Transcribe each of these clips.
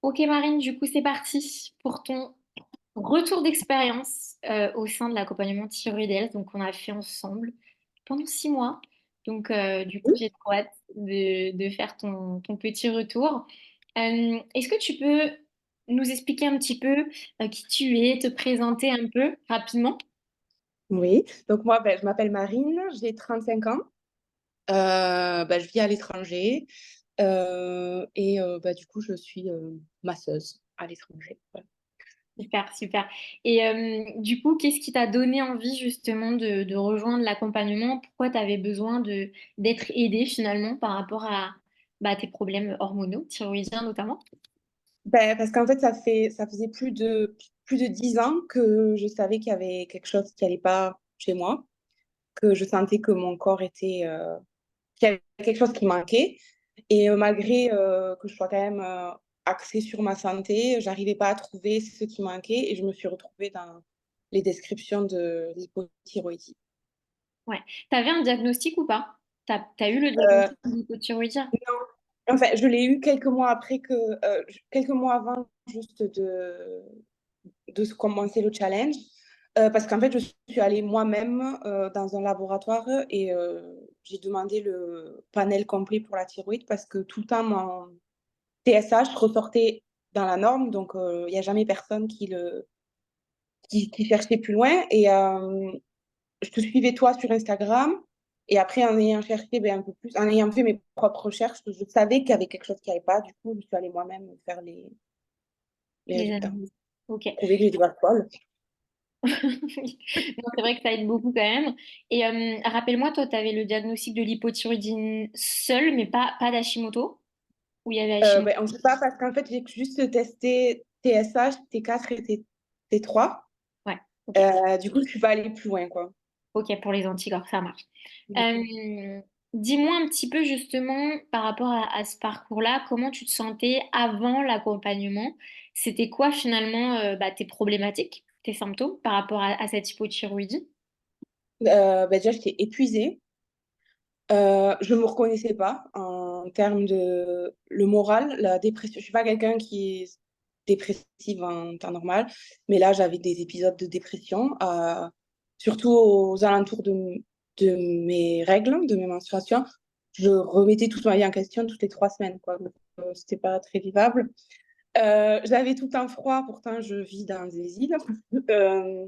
Ok Marine, du coup c'est parti pour ton retour d'expérience au sein de l'accompagnement thyroïdal. Donc on a fait ensemble pendant 6 mois. Donc du coup Oui. j'ai trop hâte de faire ton petit retour. Est-ce que tu peux nous expliquer un petit peu qui tu es, te présenter un peu rapidement? Oui, donc moi, je m'appelle Marine, j'ai 35 ans. Je vis à l'étranger du coup, je suis masseuse à l'étranger. Voilà. Super, super. Et du coup, qu'est-ce qui t'a donné envie justement de rejoindre l'accompagnement? Pourquoi tu avais besoin d'être aidée finalement par rapport à tes problèmes hormonaux, thyroïdiens notamment? Parce qu'en fait, ça faisait plus de 10 ans que je savais qu'il y avait quelque chose qui allait pas chez moi, que je sentais que mon corps qu'il y avait quelque chose qui manquait. Et malgré que je sois quand même axée sur ma santé, j'arrivais pas à trouver ce qui manquait et je me suis retrouvée dans les descriptions de l'hypothyroïdie. Ouais. T'avais un diagnostic ou pas? T'as eu le Euh, diagnostic d'hypothyroïdien? non, enfin, je l'ai eu quelques mois après quelques mois avant juste de commencer le challenge, parce qu'en fait, je suis allée moi-même dans un laboratoire et j'ai demandé le panel complet pour la thyroïde parce que tout le temps, mon TSH ressortait dans la norme, donc il n'y a jamais personne qui cherchait plus loin. Et je te suivais toi sur Instagram. Et après, en ayant cherché un peu plus, en ayant fait mes propres recherches, je savais qu'il y avait quelque chose qui n'allait pas. Du coup, je suis allée moi-même faire les Les résultats. analyses. Ok. Prouver que j'étais pas folle. Non, c'est vrai que ça aide beaucoup quand même. Et rappelle-moi, toi, tu avais le diagnostic de l'hypothyroïdie seul, mais pas d'Hashimoto, où il y avait Hashimoto. On ne sait pas parce qu'en fait, j'ai juste testé TSH, T4 et T3. Ouais, ok. Du coup, je ne suis pas allée plus loin, quoi. Ok, pour les anticorps, ça marche. Euh, Dis-moi un petit peu justement par rapport à ce parcours-là, comment tu te sentais avant l'accompagnement? C'était quoi finalement tes problématiques, tes symptômes par rapport à cette hypothyroïdie? Déjà, j'étais épuisée. Je me reconnaissais pas en termes de le moral, la dépression. Je suis pas quelqu'un qui est dépressive en temps normal, mais là j'avais des épisodes de dépression, surtout aux alentours de mes règles, de mes menstruations. Je remettais toute ma vie en question toutes les 3 semaines, quoi. Donc, c'était pas très vivable. J'avais tout le temps froid, pourtant je vis dans des îles. Euh,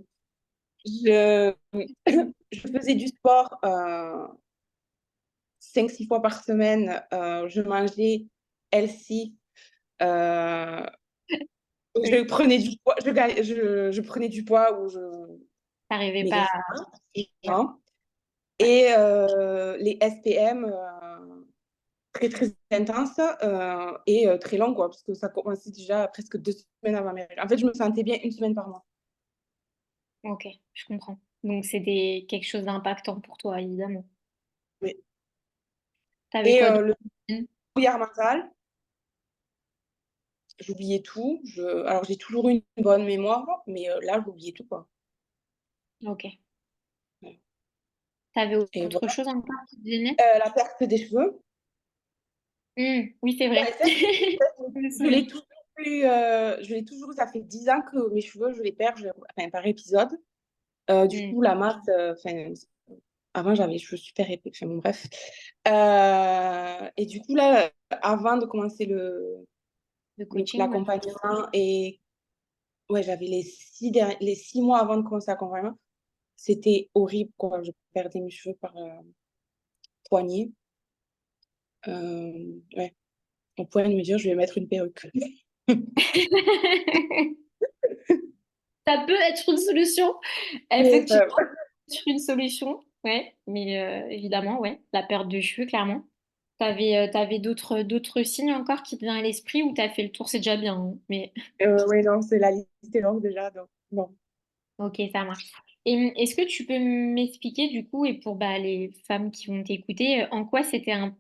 je, je faisais du sport 5, 6 fois par semaine, je mangeais healthy. Euh, Oui, je prenais du poids, je prenais du poids ou je t'arrivais pas maigrissais à... pas. Ouais. Et les SPM très très intenses et très longs, quoi, parce que ça commençait déjà presque 2 semaines avant mes règles. En fait, je me sentais bien une semaine par mois. Ok, je comprends. Donc c'était quelque chose d'impactant pour toi, évidemment. Oui. T'avais Et quoi d'autre? le brouillard mental, j'oubliais tout. Alors, j'ai toujours eu une bonne mémoire, mais là, j'oubliais tout, quoi. Ok. Ouais. T'avais Et autre voilà. chose encore qui te gênait? La perte des cheveux. Oui, c'est Ouais, vrai. ça, Je me je souviens. l'ai toujours eu, ça fait 10 ans que mes cheveux, je les perds, enfin, par épisode. Du Hmm. coup, la masse, enfin, avant, j'avais les cheveux super épais, enfin, bon, bref. Et du coup, là, avant de commencer Le coaching, ouais. l'accompagnement, et ouais, j'avais les 6 mois avant de commencer l'accompagnement, c'était horrible, quoi. Je perdais mes cheveux par poignée. Ouais, au point de me dire, je vais mettre une perruque. Ça peut être une solution. Mais, Effectivement, c'est une solution. Ouais, mais évidemment, ouais, la perte de cheveux, clairement. T'avais d'autres signes encore qui te viennent à l'esprit ou t'as fait le tour, c'est déjà bien, hein, mais ouais, non, c'est la liste est longue déjà, donc bon. ok, ça marche. Et est-ce que tu peux m'expliquer du coup, et pour les femmes qui vont t'écouter, en quoi c'était un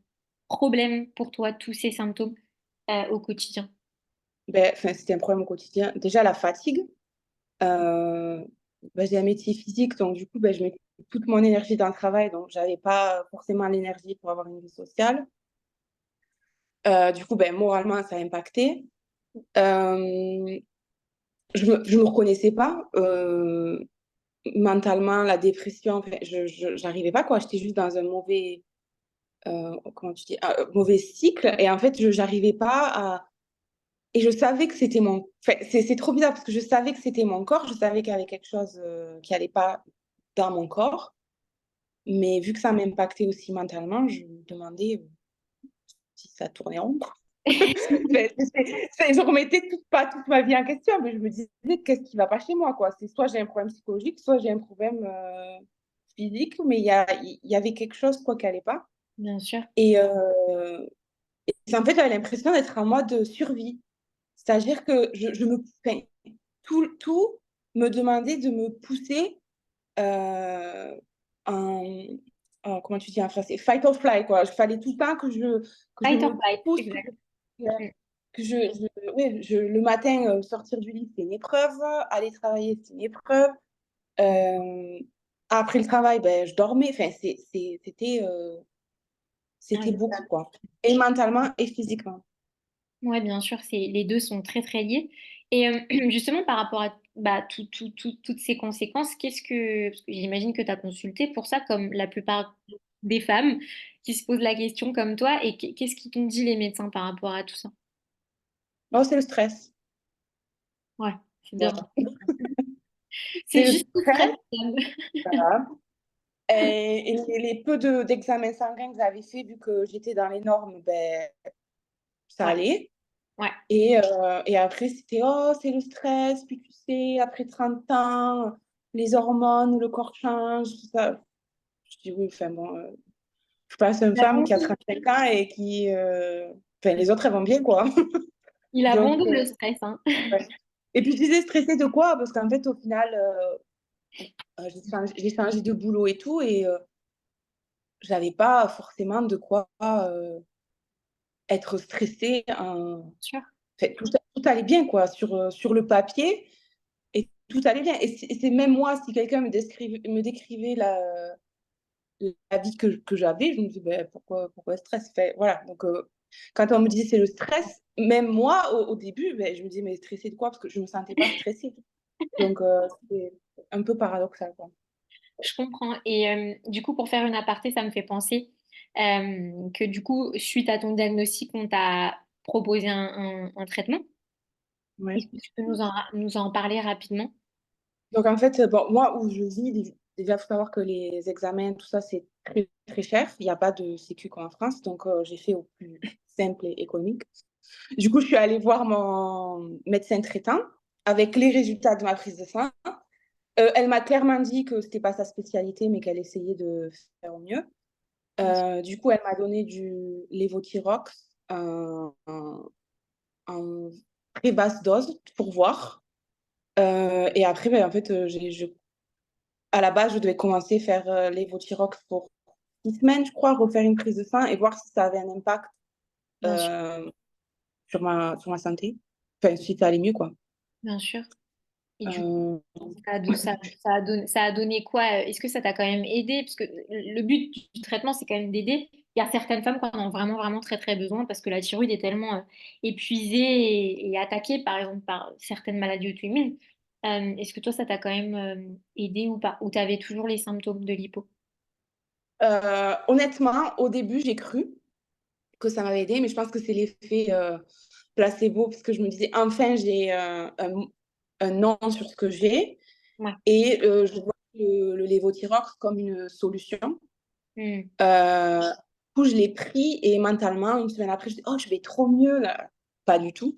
problème pour toi, tous ces symptômes au quotidien? Enfin, c'était un problème au quotidien. Déjà, la fatigue. Euh, j'ai un métier physique, donc du coup, je mets toute mon énergie dans le travail, donc j'avais pas forcément l'énergie pour avoir une vie sociale. Du coup, moralement, ça a impacté. Euh, je me reconnaissais pas. Mentalement, la dépression, enfin, j'arrivais pas, quoi. J'étais juste dans un mauvais, comment tu dis, un mauvais cycle. Et en fait, j'arrivais pas à. Et je savais que c'était mon. Enfin, c'est trop bizarre parce que je savais que c'était mon corps. Je savais qu'il y avait quelque chose qui allait pas dans mon corps. Mais vu que ça m'impactait aussi mentalement, je me demandais si ça tournait en rond. Je remettais pas toute ma vie en question, mais je me disais, qu'est-ce qui va pas chez moi, quoi. C'est soit j'ai un problème psychologique, soit j'ai un problème physique, mais il y avait quelque chose, quoi, qui allait pas. Bien sûr. Et, en fait, j'avais l'impression d'être en mode survie. C'est-à-dire que enfin, tout me demandait de me pousser euh, en, comment tu dis en français, fight or fly, quoi. Il fallait tout le temps que je Fight or me flight, pousse, exact. Mm. ouais, le matin, sortir du lit, c'est une épreuve. Aller travailler, c'est une épreuve. Euh, Après le travail, ben, je dormais. Enfin, Ouais, c'était beaucoup, quoi. Et mentalement et physiquement. ouais, bien sûr, les deux sont très très liés. Et justement, par rapport à bah, toutes ces conséquences, parce que j'imagine que tu as consulté pour ça, comme la plupart des femmes qui se posent la question comme toi, et qu'est-ce qu'ils t'ont dit les médecins par rapport à tout ça? Non, c'est le stress. Ouais, c'est bien. Voilà. C'est C'est le juste tout stress. stress. Voilà. Et les peu d'examens sanguins que j'avais fait, vu que j'étais dans les normes, ben, ça Ouais, allait. ouais, Et après, c'était, oh, c'est le stress. Puis tu sais, après 30 ans, les hormones, le corps change, tout ça. Je dis oui, enfin bon, je passe une il a femme bon qui a dos. 35 ans et qui. Enfin, les autres, elles vont bien, quoi. Il a bon Donc, dos le stress, hein. ouais. Et puis, je disais stressée de quoi? Parce qu'en fait, au final, j'ai changé de boulot et tout, et j'avais pas forcément de quoi être stressée. Sûr. Enfin, tout allait bien, quoi, sur le papier, et tout allait bien. Et c'est même moi, si quelqu'un me décrivait la vie que j'avais, je me disais, ben, pourquoi stress? Enfin, voilà. Donc, quand on me disait c'est le stress, même moi, au début, ben, je me disais, mais stressée de quoi? Parce que je me sentais pas stressée. Donc, c'est un peu paradoxal, quoi. Je comprends. Et du coup, pour faire une aparté, ça me fait penser que du coup, suite à ton diagnostic, on t'a proposé un traitement. Ouais. Est-ce que tu peux nous en parler rapidement? Donc, en fait, bon, moi, où je vis, déjà, il faut savoir que les examens, tout ça, c'est très, très cher. Il n'y a pas de sécu comme en France. Donc, j'ai fait au plus simple et économique. Du coup, je suis allée voir mon médecin traitant avec les résultats de ma prise de sang. Elle m'a clairement dit que c'était pas sa spécialité, mais qu'elle essayait de faire au mieux. Du coup, elle m'a donné du Levothyrox en très basse dose pour voir. Et après, ben, en fait, à la base, je devais commencer à faire Levothyrox pour 6 semaines, je crois, refaire une prise de sang et voir si ça avait un impact Bien sûr, euh, sur ma santé. Enfin, si ça allait mieux, quoi. bien sûr. Et du coup, Euh, ça a donné quoi? Est-ce que ça t'a quand même aidé? Parce que le but du traitement, c'est quand même d'aider. Il y a certaines femmes qui en ont vraiment, vraiment très, très besoin parce que la thyroïde est tellement épuisée et attaquée, par exemple, par certaines maladies auto-immunes. Est-ce que toi, ça t'a quand même aidé ou pas? Ou tu avais toujours les symptômes de l'hypo? Honnêtement, au début, j'ai cru que ça m'avait aidé, mais je pense que c'est l'effet placebo, parce que je me disais, enfin, j'ai un nom sur ce que j'ai, Ouais. et je vois le lévothyrox comme une solution. Hmm. Du coup, je l'ai pris, et mentalement, une semaine après, je dis, oh, je vais trop mieux, là. Pas du tout.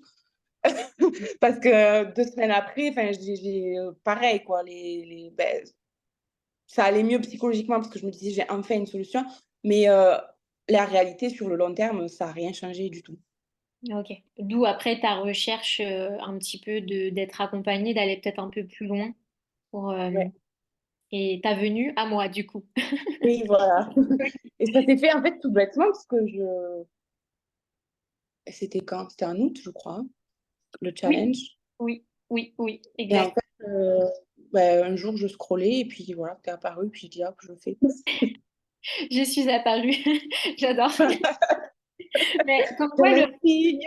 Parce que 2 semaines après, enfin, pareil, quoi, ben, ça allait mieux psychologiquement, parce que je me disais, j'ai enfin une solution, mais la réalité, sur le long terme, ça n'a rien changé du tout. Ok. D'où après ta recherche un petit peu d'être accompagnée, d'aller peut-être un peu plus loin pour, Ouais. et ta venue à moi, du coup. Oui, voilà. Et ça s'est fait en fait tout bêtement parce que c'était quand? C'était en août, je crois, le Oui, challenge. oui, oui, oui, Et en exact. fait, ben, un jour, je scrollais et puis voilà, t'es apparu, puis je dis, ah, que je le fais. Je suis apparue. J'adore. Mais comme de quoi, le l'intrigue.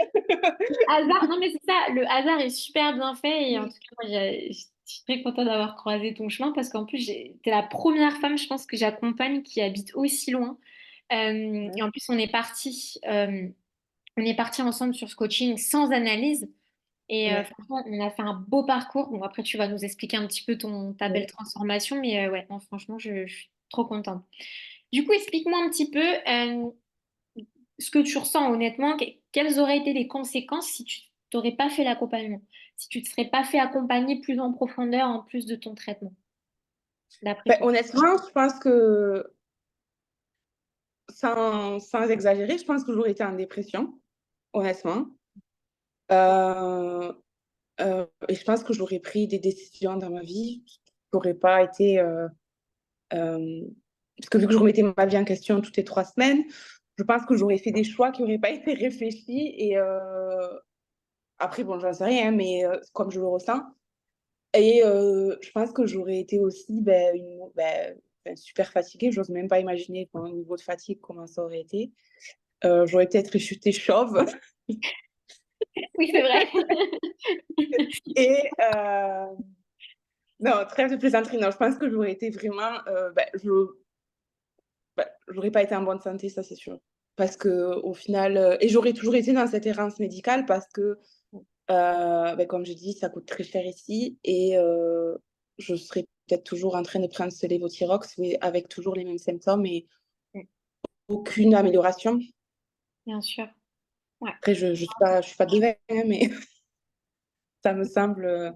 hasard, non mais c'est ça, le hasard est super bien fait et en tout cas, moi, je suis très contente d'avoir croisé ton chemin parce qu'en plus, t'es la première femme, je pense, que j'accompagne qui habite aussi loin. Et en plus, on est parti ensemble sur ce coaching sans analyse. Et Ouais, franchement, on a fait un beau parcours. Bon, après, tu vas nous expliquer un petit peu ta belle ouais. transformation, mais ouais, non, franchement, je suis trop contente. Du coup, explique-moi un petit peu ce que tu ressens honnêtement. Quelles auraient été les conséquences si tu t'aurais pas fait l'accompagnement, si tu ne te serais pas fait accompagner plus en profondeur en plus de ton traitement, d'après Ben, toi? honnêtement, je pense que, sans exagérer, je pense que j'aurais été en dépression, honnêtement. Euh, et je pense que j'aurais pris des décisions dans ma vie qui n'auraient pas été... euh, parce que vu que je remettais ma vie en question toutes les 3 semaines, je pense que j'aurais fait des choix qui n'auraient pas été réfléchis. Et après, bon, j'en sais rien, mais comme je le ressens. Et je pense que j'aurais été aussi super fatiguée. J'ose même pas imaginer au niveau de fatigue comment ça aurait été. J'aurais peut-être chuté chauve. Oui, c'est vrai. Et non, trêve de plaisanterie. Non, je pense que j'aurais été vraiment. J'aurais pas été en bonne santé, ça c'est sûr. Parce que au final, et j'aurais toujours été dans cette errance médicale parce que, comme je dis, ça coûte très cher ici et je serais peut-être toujours en train de prendre ce lévothyrox, oui, avec toujours les mêmes symptômes et aucune amélioration. Bien sûr. Ouais. Après, je suis pas devin, hein, mais ça me semble,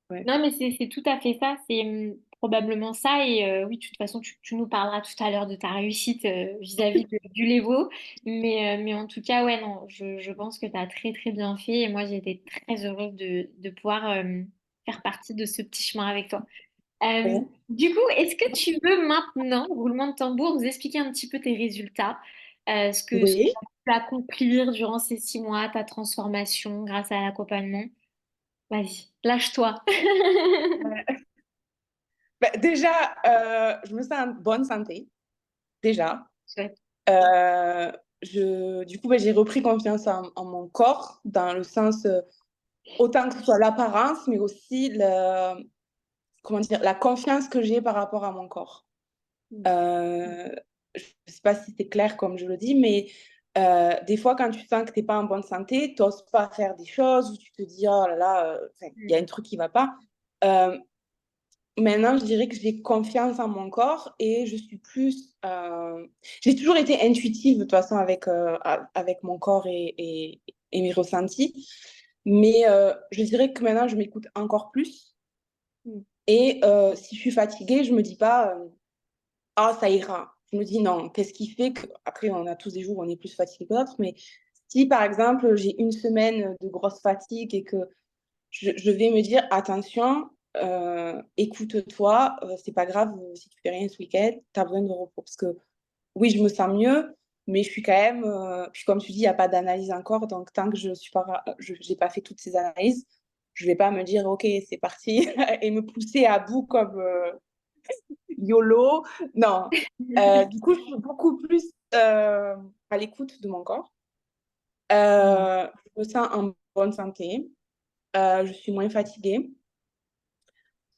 ouais. Non, mais c'est tout à fait ça. C'est probablement ça. Et oui, de toute façon, tu nous parleras tout à l'heure de ta réussite vis-à-vis du Levo. Mais en tout cas, ouais, non, je pense que tu as très, très bien fait. Et moi, j'ai été très heureuse de pouvoir faire partie de ce petit chemin avec toi. Ouais. Du coup, est-ce que tu veux maintenant, roulement de tambour, nous expliquer un petit peu tes résultats, ce que tu Oui. as pu accomplir durant ces 6 mois, ta transformation grâce à l'accompagnement? Vas-y, lâche-toi. Déjà, je me sens en bonne santé, déjà. Chouette. Euh, du coup, j'ai repris confiance en mon corps, dans le sens, autant que ce soit l'apparence, mais aussi comment dire, la confiance que j'ai par rapport à mon corps. Euh, je ne sais pas si c'est clair comme je le dis, mais des fois, quand tu sens que tu n'es pas en bonne santé, tu n'oses pas faire des choses, ou tu te dis, oh là là, il y a un truc qui ne va pas. Euh, Maintenant, je dirais que j'ai confiance en mon corps et je suis plus... J'ai toujours été intuitive de toute façon avec mon corps et mes ressentis, mais je dirais que maintenant, je m'écoute encore plus. Et si je suis fatiguée, je me dis pas, ah, ça ira. Je me dis non, qu'est-ce qui fait que... Après, on a tous des jours où on est plus fatigué que d'autres, mais si par exemple, j'ai une semaine de grosse fatigue et que je vais me dire, attention, écoute-toi, c'est pas grave si tu fais rien ce week-end, tu as besoin de repos. Parce que oui, je me sens mieux, mais je suis quand même, puis comme tu dis, il n'y a pas d'analyse encore, donc tant que j'ai pas fait toutes ces analyses, je vais pas me dire, ok, c'est parti, et me pousser à bout comme YOLO. Non. Du coup, je suis beaucoup plus à l'écoute de mon corps. Je me sens en bonne santé. Je suis moins fatiguée.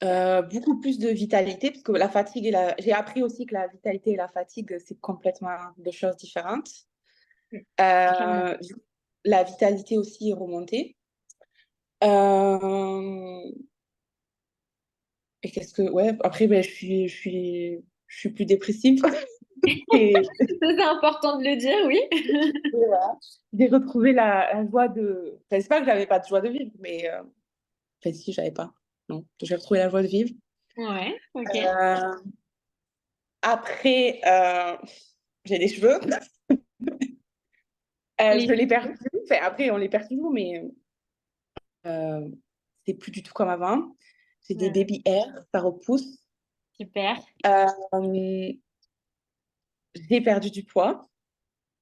Beaucoup plus de vitalité, parce que la fatigue j'ai appris aussi que la vitalité et la fatigue, c'est complètement deux choses différentes. Clairement. Euh, la vitalité aussi est remontée. Euh, et qu'est-ce que... Ouais, après, je suis plus dépressive. Et, Ça, c'est important de le dire, oui. voilà. J'ai retrouvé la joie de... Enfin, c'est pas que j'avais pas de joie de vivre, mais... Enfin, si, j'avais pas. Non, j'ai retrouvé la joie de vivre. Ouais, ok. Euh, Après, j'ai des cheveux. Je Les... les perds plus. Enfin, après, on les perd toujours, mais euh, c'est plus du tout comme avant. J'ai des Ouais, baby hair, ça repousse. super. Euh, j'ai perdu du poids,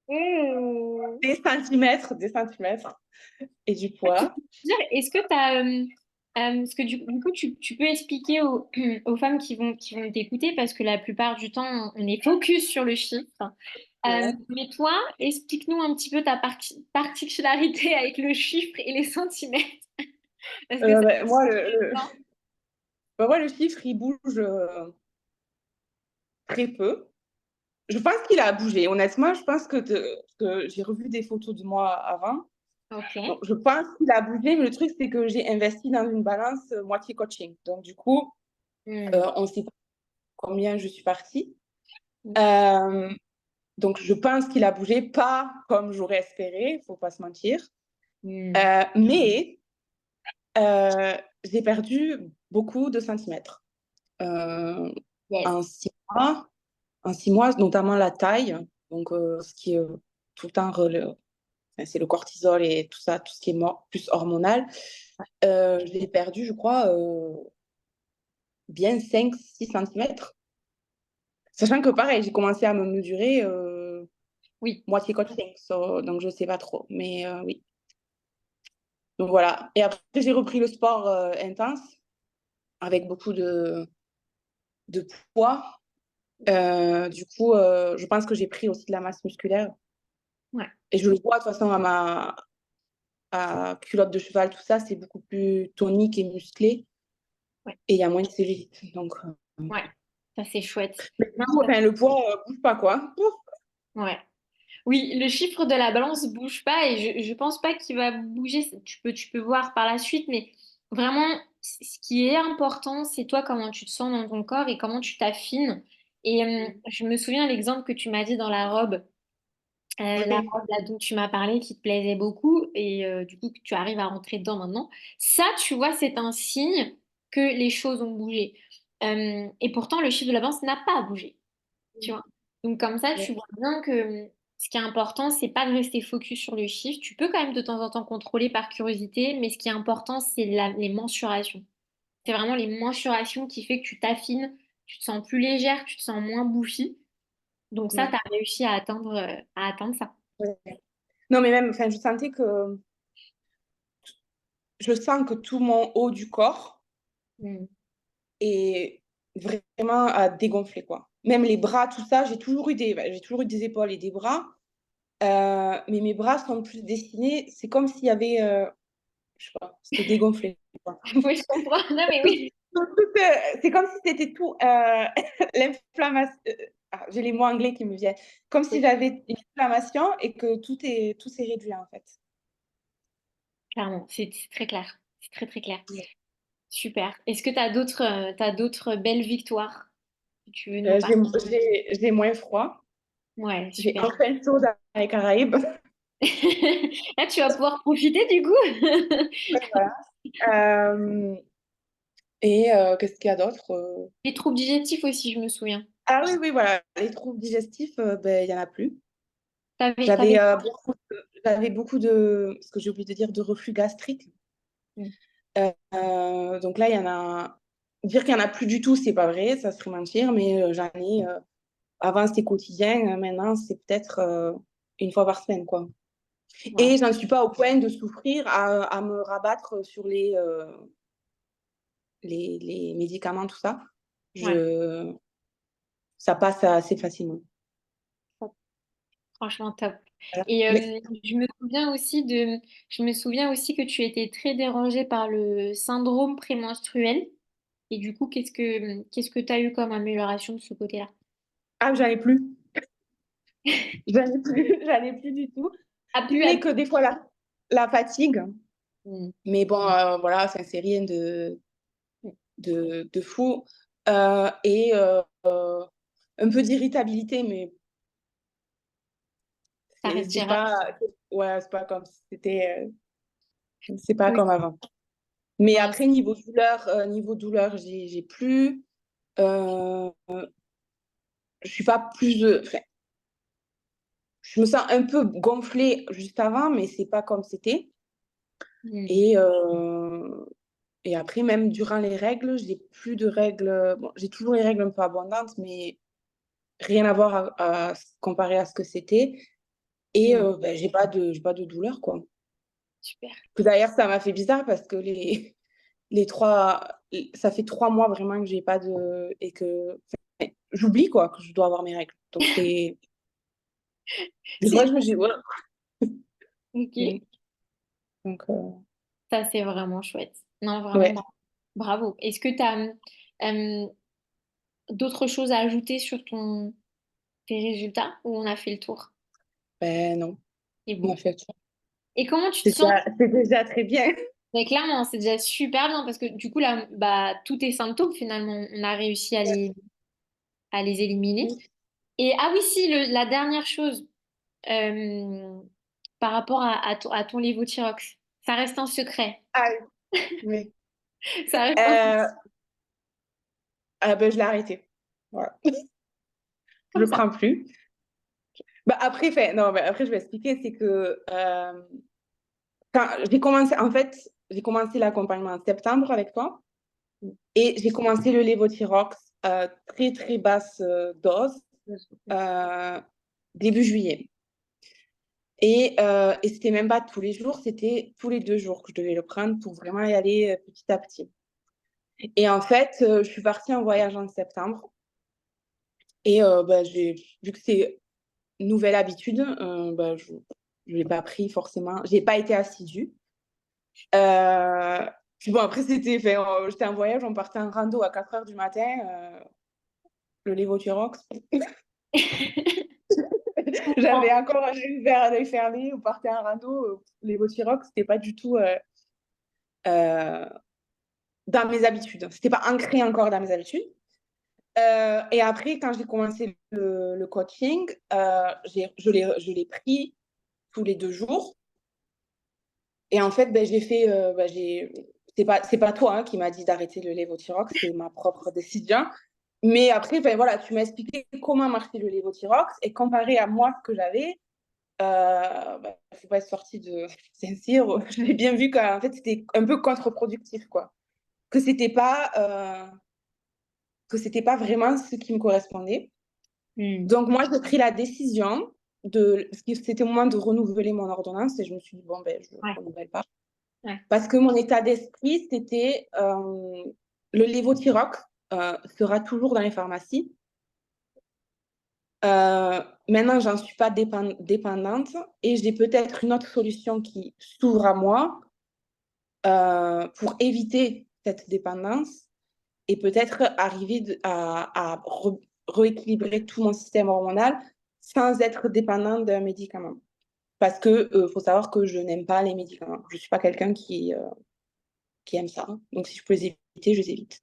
Mmh. des centimètres et du poids. Est-ce que tu as... parce que du coup, tu peux expliquer aux femmes qui vont t'écouter, parce que la plupart du temps, on est focus sur le chiffre. Ouais. Mais toi, explique-nous un petit peu ta particularité avec le chiffre et les centimètres. Parce que ça, Ben, moi, non. moi, le chiffre, il bouge très peu. Je pense qu'il a bougé. Honnêtement, je pense que j'ai revu des photos de moi avant. Donc, Ok. je pense qu'il a bougé, mais le truc, c'est que j'ai investi dans une balance moitié coaching. Donc, du coup, Hmm. on ne sait pas combien je suis partie. Euh, donc, je pense qu'il a bougé, pas comme j'aurais espéré, il ne faut pas se mentir. Hmm. Mais euh, j'ai perdu beaucoup de centimètres. Euh, Yes. en 6 mois, en 6 mois, notamment la taille, donc ce qui est tout le temps, enfin, c'est le cortisol et tout ça, tout ce qui est plus hormonal. J'ai perdu, je crois, bien 5-6 centimètres. Sachant que pareil, j'ai commencé à me mesurer Oui. moitié coaching, donc je sais pas trop. Mais oui, donc voilà. Et après, j'ai repris le sport intense avec beaucoup de poids. Du coup, je pense que j'ai pris aussi de la masse musculaire. Ouais. Et je le vois de toute façon à culotte de cheval, tout ça, c'est beaucoup plus tonique et musclé. Ouais. Et il y a moins de cellulite. Donc, Ouais. Ça, c'est chouette. mais vraiment, enfin, le poids bouge pas, quoi. Ouais. Oui, le chiffre de la balance bouge pas et je pense pas qu'il va bouger. Tu peux voir par la suite, mais vraiment, ce qui est important, c'est toi, comment tu te sens dans ton corps et comment tu t'affines. Et je me souviens l'exemple que tu m'as dit dans la Oui, robe là, dont tu m'as parlé qui te plaisait beaucoup et du coup que tu arrives à rentrer dedans maintenant. Ça, tu vois, c'est un signe que les choses ont bougé. Et pourtant, le chiffre de la balance n'a pas bougé, tu vois. Donc comme ça, tu oui, vois bien que ce qui est important, c'est pas de rester focus sur le chiffre. Tu peux quand même de temps en temps contrôler par curiosité, mais ce qui est important, c'est les mensurations. C'est vraiment les mensurations qui fait que tu t'affines, tu te sens plus légère, tu te sens moins bouffi. Donc ça, tu oui, as réussi à atteindre ça. oui. Non, mais même, enfin, je sens que tout mon haut du corps Mm. est vraiment à dégonfler, quoi. Même les bras, tout ça, j'ai toujours eu des épaules et des bras, mais mes bras sont plus dessinés. C'est comme s'il y avait, je sais pas, c'était dégonflé, quoi. Oui, je comprends. Non, mais oui. C'est comme si c'était tout l'inflammation. J'ai les mots anglais qui me viennent. Comme si Oui, j'avais une inflammation et que tout s'est réduit en fait. clairement, c'est très clair. C'est très, très clair. Super. Est-ce que tu as d'autres belles victoires que tu veux nous Euh, j'ai, partager? j'ai moins froid. Ouais, J'ai super. enfin chaud dans les Caraïbes. Là, tu vas pouvoir profiter du coup. Voilà. Euh, qu'est-ce qu'il y a d'autre? Les troubles digestifs aussi, je me souviens. Ah oui, oui, voilà. Les troubles digestifs, ben, il n'y en a plus. T'avais quoi? J'avais beaucoup de, ce que j'ai oublié de dire, de reflux gastrique. Mm. Donc là, il y en a. Dire qu'il n'y en a plus du tout, c'est pas vrai, ça serait mentir, mais j'en ai. Avant, c'était quotidien, maintenant, c'est peut-être une fois par semaine, quoi. Wow. Et j'en suis pas au point de souffrir à me rabattre sur les médicaments, tout ça. Ouais. Je, Ça passe assez facilement. Franchement, top. Voilà. Et Mais, je me souviens aussi que tu étais très dérangée par le syndrome prémenstruel. Et du coup, qu'est-ce que tu as eu comme amélioration de ce côté-là? ah, j'en ai plus. J'en ai plus, j'en ai plus du tout. A Si pu, ce a n'est pu. que des fois, la fatigue. Mm. Mais bon, voilà, ça, c'est rien de fou. Et un peu d'irritabilité, mais Ça c'est reste pas, ouais, c'est pas comme si c'était, c'est pas Oui. comme avant. Mais Non, après, niveau douleur, j'ai plus, euh, je suis pas enfin, je me sens un peu gonflée juste avant, mais c'est pas comme c'était. mm. Et, euh, et après, même durant les règles, j'ai plus de règles. Bon, j'ai toujours les règles un peu abondantes, mais rien à voir à se comparer à ce que c'était. Et Mm. ben, j'ai pas de douleur, quoi. Super. Que d'ailleurs, ça m'a fait bizarre parce que les ça fait 3 mois vraiment que j'ai pas de, et que enfin, j'oublie, quoi, que je dois avoir mes règles. Donc Des C'est fois, je me dis, ouais. ok. Mm. Donc, Ça, c'est vraiment chouette. Non, vraiment, ouais. bravo. Est-ce que tu as d'autres choses à ajouter sur tes résultats ou on a fait le tour? Ben non, C'est on a bon. fait ça. Et comment tu te sens? C'est déjà très bien. Mais clairement, c'est déjà super bien parce que du coup, là, bah, tous tes symptômes, finalement, on a réussi à les éliminer. Et ah oui, si, la dernière chose euh, par rapport à ton lévothyrox, ça reste un secret. Ah oui. Ça reste un Euh, ben, je l'ai arrêté. Voilà. Je comme le ça. prends plus. Bah, après, non, mais après, je vais expliquer, c'est que quand j'ai commencé, en fait, j'ai commencé l'accompagnement en septembre avec toi et j'ai commencé le lévothyrox très, très basse dose euh, début juillet. Et c'était même pas tous les jours, c'était tous les 2 jours que je devais le prendre pour vraiment y aller petit à petit. Et en fait, je suis partie en voyage en septembre et bah, vu que c'est une nouvelle habitude, bah, je ne l'ai pas pris forcément, j'ai pas été assidue. Euh, Puis bon, après, j'étais en voyage, on partait en rando à 4 heures du matin, le Lévothyrox. Je comprends. J'avais encore un œil fermé, on partait en rando, Lévothyrox, c'était pas du tout euh, dans mes habitudes. C'était pas ancré encore dans mes habitudes. Et après, quand j'ai commencé le coaching, je l'ai pris tous les 2 jours. Et en fait, ben, c'est pas toi hein, qui m'a dit d'arrêter le lévothyrox, c'est ma propre décision. Mais après, ben, voilà, tu m'as expliqué comment marchait le lévothyrox et comparé à moi ce que j'avais, ben, je suis pas sortie de Saint-Cyr. J'ai bien vu qu'en fait, c'était un peu contre-productif, quoi. Que c'était pas vraiment ce qui me correspondait. Hmm. Donc, moi, j'ai pris la décision parce que c'était au moment de renouveler mon ordonnance et je me suis dit, bon, ben, je ne Ouais, renouvelle pas. ouais. Parce que mon état d'esprit, c'était le lévothyrox sera toujours dans les pharmacies. Maintenant, j'en suis pas dépendante et j'ai peut-être une autre solution qui s'ouvre à moi pour éviter cette dépendance et peut-être arriver à rééquilibrer tout mon système hormonal sans être dépendante d'un médicament. Parce que faut savoir que je n'aime pas les médicaments. Je suis pas quelqu'un qui aime ça. Donc, si je peux les éviter, je les évite.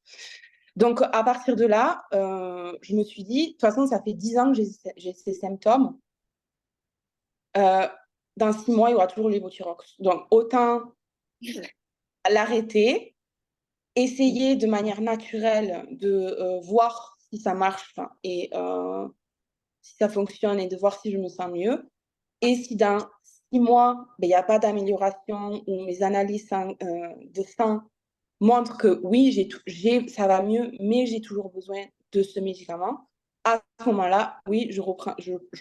Donc, à partir de là, je me suis dit, de toute façon, ça fait 10 ans que j'ai ces symptômes. Euh, dans 6 mois, il y aura toujours les Votirox. Donc, autant l'arrêter, essayer de manière naturelle de voir si ça marche et si ça fonctionne et de voir si je me sens mieux. Et si dans 6 mois, ben, il n'y a pas d'amélioration ou mes analyses de sang montrent que oui, ça va mieux, mais j'ai toujours besoin de ce médicament, à ce moment-là, oui, je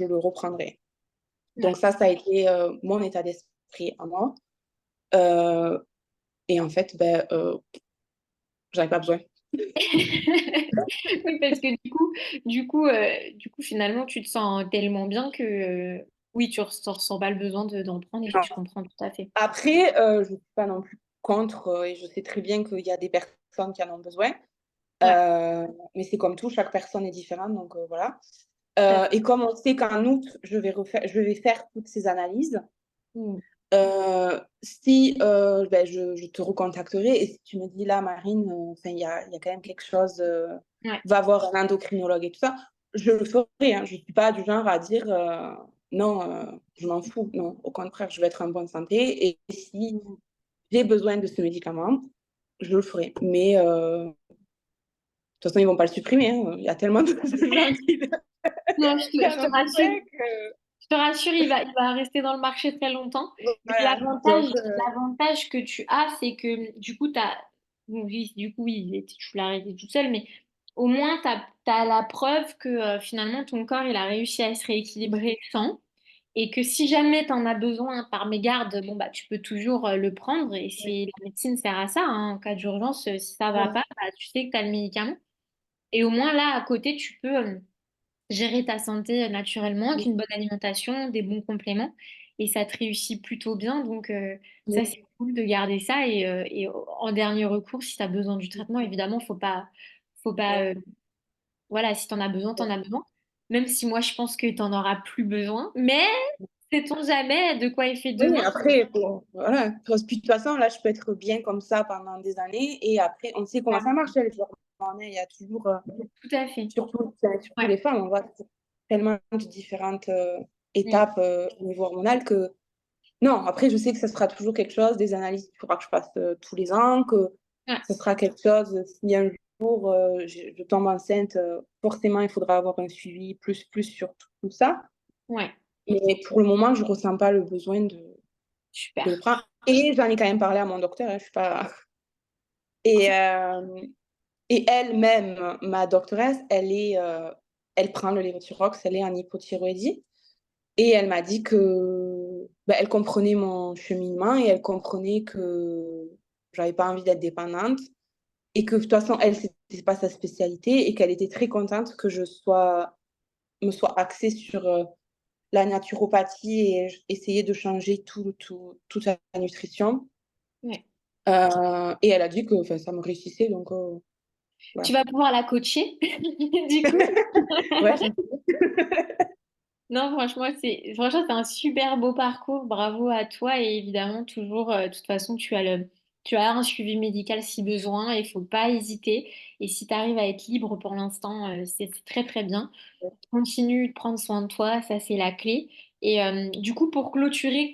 le reprendrai. Donc Ouais. ça a été mon état d'esprit à moi. Euh, et en fait, ben, j'en ai pas besoin. Oui, parce que du coup, finalement, tu te sens tellement bien que oui, tu ressens pas le besoin d'en prendre et je comprends tout à fait. Après, je ne suis pas non plus contre et je sais très bien qu'il y a des personnes qui en ont besoin. Ouais, Mais c'est comme tout, chaque personne est différente, donc voilà. tout à fait. Et comme on sait qu'en août, je vais faire toutes ces analyses, Mm. si ben, je te recontacterai et si tu me dis là, Marine, il y a quand même quelque chose, Ouais. va voir un endocrinologue et tout ça, je le ferai. Hein. Je ne suis pas du genre à dire non, je m'en fous. Non, au contraire, je vais être en bonne santé et si Mm. j'ai besoin de ce médicament, je le ferai. Mais de toute façon, ils ne vont pas le supprimer. Hein. Il y a tellement de gens Non, qui je en te ont rassure. besoin que... Je te rassure, il va rester dans le marché très longtemps. Mais Voilà. Donc, l'avantage que tu as, c'est que du coup, bon, oui, du coup, oui, tu l'as arrêté toute seule, mais au moins, tu as la preuve que finalement, ton corps, il a réussi à se rééquilibrer sans. Et que si jamais tu en as besoin par mégarde, bon, bah, tu peux toujours le prendre. Et la médecine sert à ça, hein. En cas d'urgence, si ça va pas, bah, tu sais que tu as le médicament. Et au moins, là, à côté, tu peux. gérer ta santé naturellement, avec une bonne alimentation, des bons compléments, et ça te réussit plutôt bien. Donc, ça, Oui, c'est cool de garder ça. Et en dernier recours, si tu as besoin du traitement, évidemment, faut pas, voilà, si tu en as besoin, tu en as besoin. Même si moi, je pense que tu n'en auras plus besoin. Mais, sait-on jamais de quoi est fait oui, demain? après, bon, voilà. Puis, de toute façon, là, je peux être bien comme ça pendant des années. Et après, on sait comment ça marche, les hormones. Il y a toujours, Tout à fait. surtout Ouais. les femmes, on voit tellement de différentes Mm. étapes au niveau hormonal que non, après, je sais que ça sera toujours quelque chose, des analyses qu'il faudra que je fasse tous les ans, que Ouais. ça sera quelque chose, si un jour je tombe enceinte, forcément, il faudra avoir un suivi plus sur tout ça. Ouais. Mais pour le moment, je ressens pas le besoin de le Super. prendre. Et j'en ai quand même parlé à mon docteur, hein, je suis pas... Et, euh, et elle-même, ma doctoresse, elle prend le lévothyrox, elle est en hypothyroïdie. Et elle m'a dit que bah, elle comprenait mon cheminement et elle comprenait que j'avais pas envie d'être dépendante et que de toute façon, elle, c'était pas sa spécialité et qu'elle était très contente que me sois axée sur la naturopathie et essayer de changer toute la nutrition. Ouais. Et elle a dit que enfin, ça me réussissait, donc Tu voilà. vas pouvoir la coacher, du coup. Ouais, Non, franchement, c'est un super beau parcours. Bravo à toi. Et évidemment, toujours, de toute façon, tu as un suivi médical si besoin. Il faut pas hésiter. Et si tu arrives à être libre pour l'instant, c'est très, très bien. Continue de prendre soin de toi. Ça, c'est la clé. Et du coup, pour clôturer,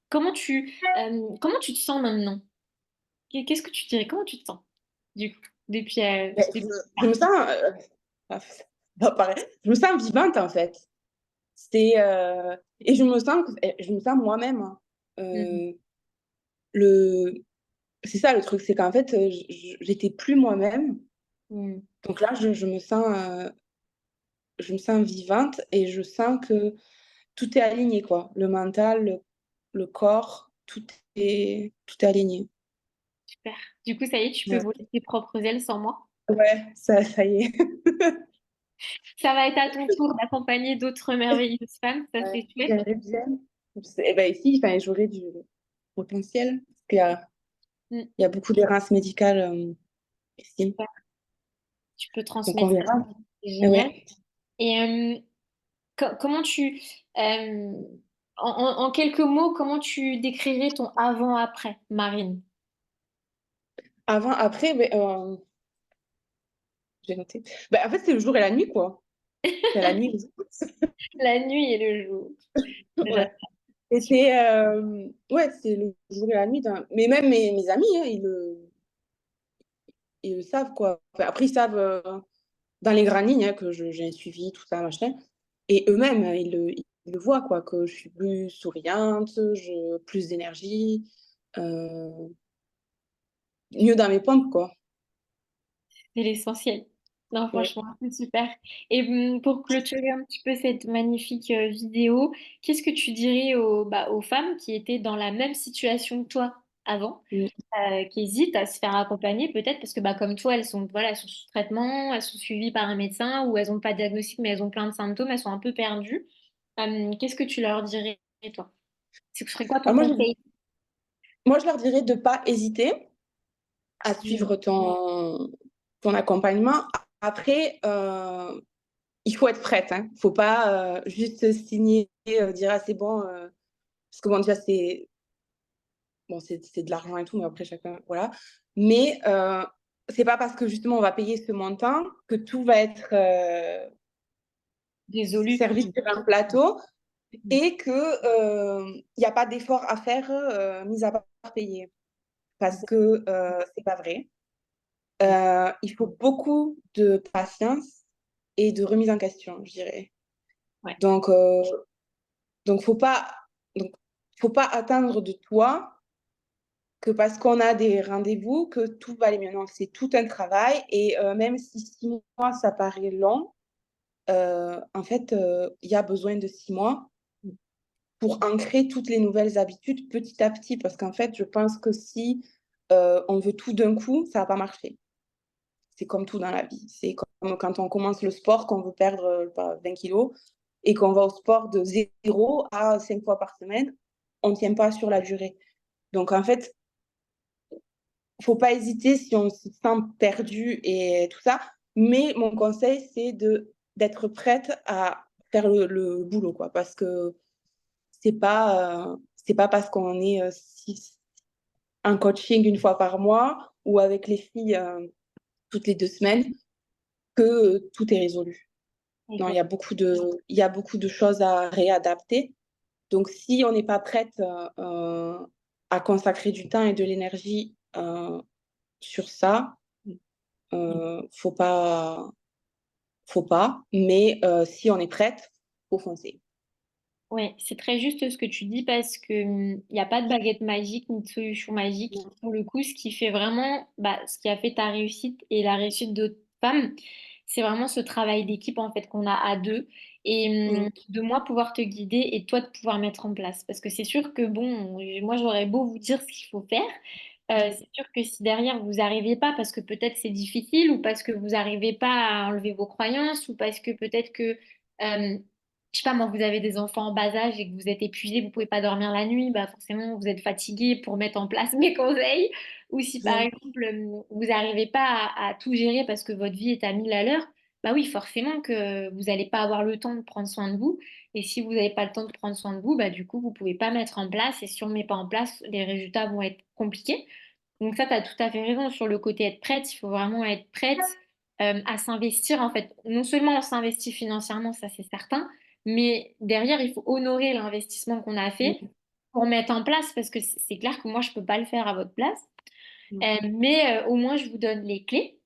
comment tu te sens maintenant? Qu'est-ce que tu dirais? Comment tu te sens, du coup, mais depuis je me sens, ah, c'est pas pareil. Je me sens vivante en fait. Et je me sens moi-même, hein. Mhm. Euh, le c'est ça le truc, c'est qu'en fait, j'étais plus moi-même. Mhm. Donc là, je me sens vivante et je sens que tout est aligné, quoi. Le mental, le corps, tout est aligné. Super. Du coup, ça y est, tu peux Ouais, voler tes propres ailes sans moi. ouais, ça y est. Ça va être à ton tour d'accompagner d'autres merveilleuses femmes, ça Ouais, c'est chouette. j'aimerais bien. Eh ben, ici, enfin, j'aurais du potentiel. Parce Mm, il y a beaucoup d'errance médicale ici. super. Tu peux Donc on transmettre ça, verra. c'est Eh génial. ouais. Et comment en quelques mots, comment tu décrirais ton avant-après, Marine? Avant, après, mais, j'ai noté. Ben, en fait, c'est le jour et la nuit, quoi. C'est la nuit. Le jour. La nuit et le jour. Ouais. J'adore. Et ouais, c'est le jour et la nuit. Mais même mes amis, hein, ils le savent, quoi. Enfin, après, ils savent dans les grandes lignes hein, que j'ai un suivi, tout ça, machin. Et eux-mêmes, hein, ils le voient, quoi, que je suis plus souriante, plus d'énergie, euh, mieux dans mes pompes, quoi. C'est l'essentiel. Non, Ouais. franchement, c'est super. Et pour clôturer un petit peu cette magnifique vidéo, qu'est-ce que tu dirais aux femmes qui étaient dans la même situation que toi avant, Mm. qui hésitent à se faire accompagner peut-être parce que comme toi, elles sont sous traitement, elles sont suivies par un médecin ou elles n'ont pas de diagnostic mais elles ont plein de symptômes, elles sont un peu perdues. Qu'est-ce que tu leur dirais, toi? Ce serait quoi ton Alors conseil? moi, je leur dirais de ne pas hésiter à Mm. suivre ton accompagnement. Après, il faut être prête. Il ne faut pas juste signer, dire ah, c'est bon. Parce que bon, déjà, c'est de l'argent et tout, mais après, chacun. Voilà. Mais c'est pas parce que justement on va payer ce montant que tout va être Désolue. servi sur un plateau et qu'il n'y a pas d'effort à faire mis à part payer. Parce que c'est pas vrai. Il faut beaucoup de patience et de remise en question, je dirais. Ouais. Donc, euh, donc donc, faut pas attendre de toi que parce qu'on a des rendez-vous que tout va aller mieux. Non, c'est tout un travail et même si 6 mois ça paraît long, en fait, il y a besoin de 6 mois pour ancrer toutes les nouvelles habitudes petit à petit. Parce qu'en fait, je pense que si on veut tout d'un coup, ça va pas marcher. C'est comme tout dans la vie. C'est quand on commence le sport, qu'on veut perdre 20 kilos et qu'on va au sport de 0 à 5 fois par semaine, on ne tient pas sur la durée. Donc, en fait, il ne faut pas hésiter si on se sent perdu et tout ça. Mais mon conseil, c'est d'être prête à faire le boulot, quoi. Parce que c'est pas parce qu'on est en coaching une fois par mois ou avec les filles toutes les 2 semaines que tout est résolu. Non, Exact. il y a beaucoup de choses à réadapter. Donc, si on n'est pas prête à consacrer du temps et de l'énergie sur ça, faut pas, faut pas. Mais si on est prête, faut foncer. Ouais, c'est très juste ce que tu dis parce que il n'y a pas de baguette magique ni de solution magique. Non. Pour le coup, ce qui fait vraiment, ce qui a fait ta réussite et la réussite d'autres femmes, c'est vraiment ce travail d'équipe en fait qu'on a à deux et Mm. de moi pouvoir te guider et toi de pouvoir mettre en place. Parce que c'est sûr que bon, moi j'aurais beau vous dire ce qu'il faut faire, c'est sûr que si derrière vous n'arrivez pas parce que peut-être c'est difficile ou parce que vous n'arrivez pas à enlever vos croyances ou parce que peut-être que je sais pas, moi, vous avez des enfants en bas âge et que vous êtes épuisé, vous pouvez pas dormir la nuit, bah forcément, vous êtes fatigué pour mettre en place mes conseils. Ou si, par Mm. exemple, vous n'arrivez pas à tout gérer parce que votre vie est à 1000 à l'heure, bah oui, forcément que vous n'allez pas avoir le temps de prendre soin de vous. Et si vous n'avez pas le temps de prendre soin de vous, bah du coup, vous pouvez pas mettre en place. Et si on ne met pas en place, les résultats vont être compliqués. Donc ça, tu as tout à fait raison sur le côté être prête. Il faut vraiment être prête à s'investir. En fait, non seulement on s'investit financièrement, ça c'est certain, mais derrière, il faut honorer l'investissement qu'on a fait Mm. pour mettre en place, parce que c'est clair que moi, je peux pas le faire à votre place. Mm. Mais au moins, je vous donne les clés,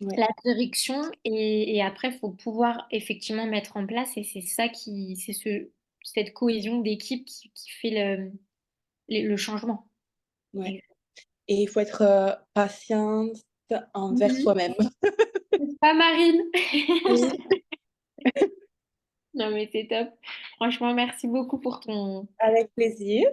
Ouais, la direction, et après, il faut pouvoir effectivement mettre en place. Et c'est ça cette cohésion d'équipe qui fait le changement. ouais. Et il faut être patiente envers Mhm. soi-même. Pas Marine. Oui, Non, mais c'est top. Franchement, merci beaucoup pour ton... avec plaisir.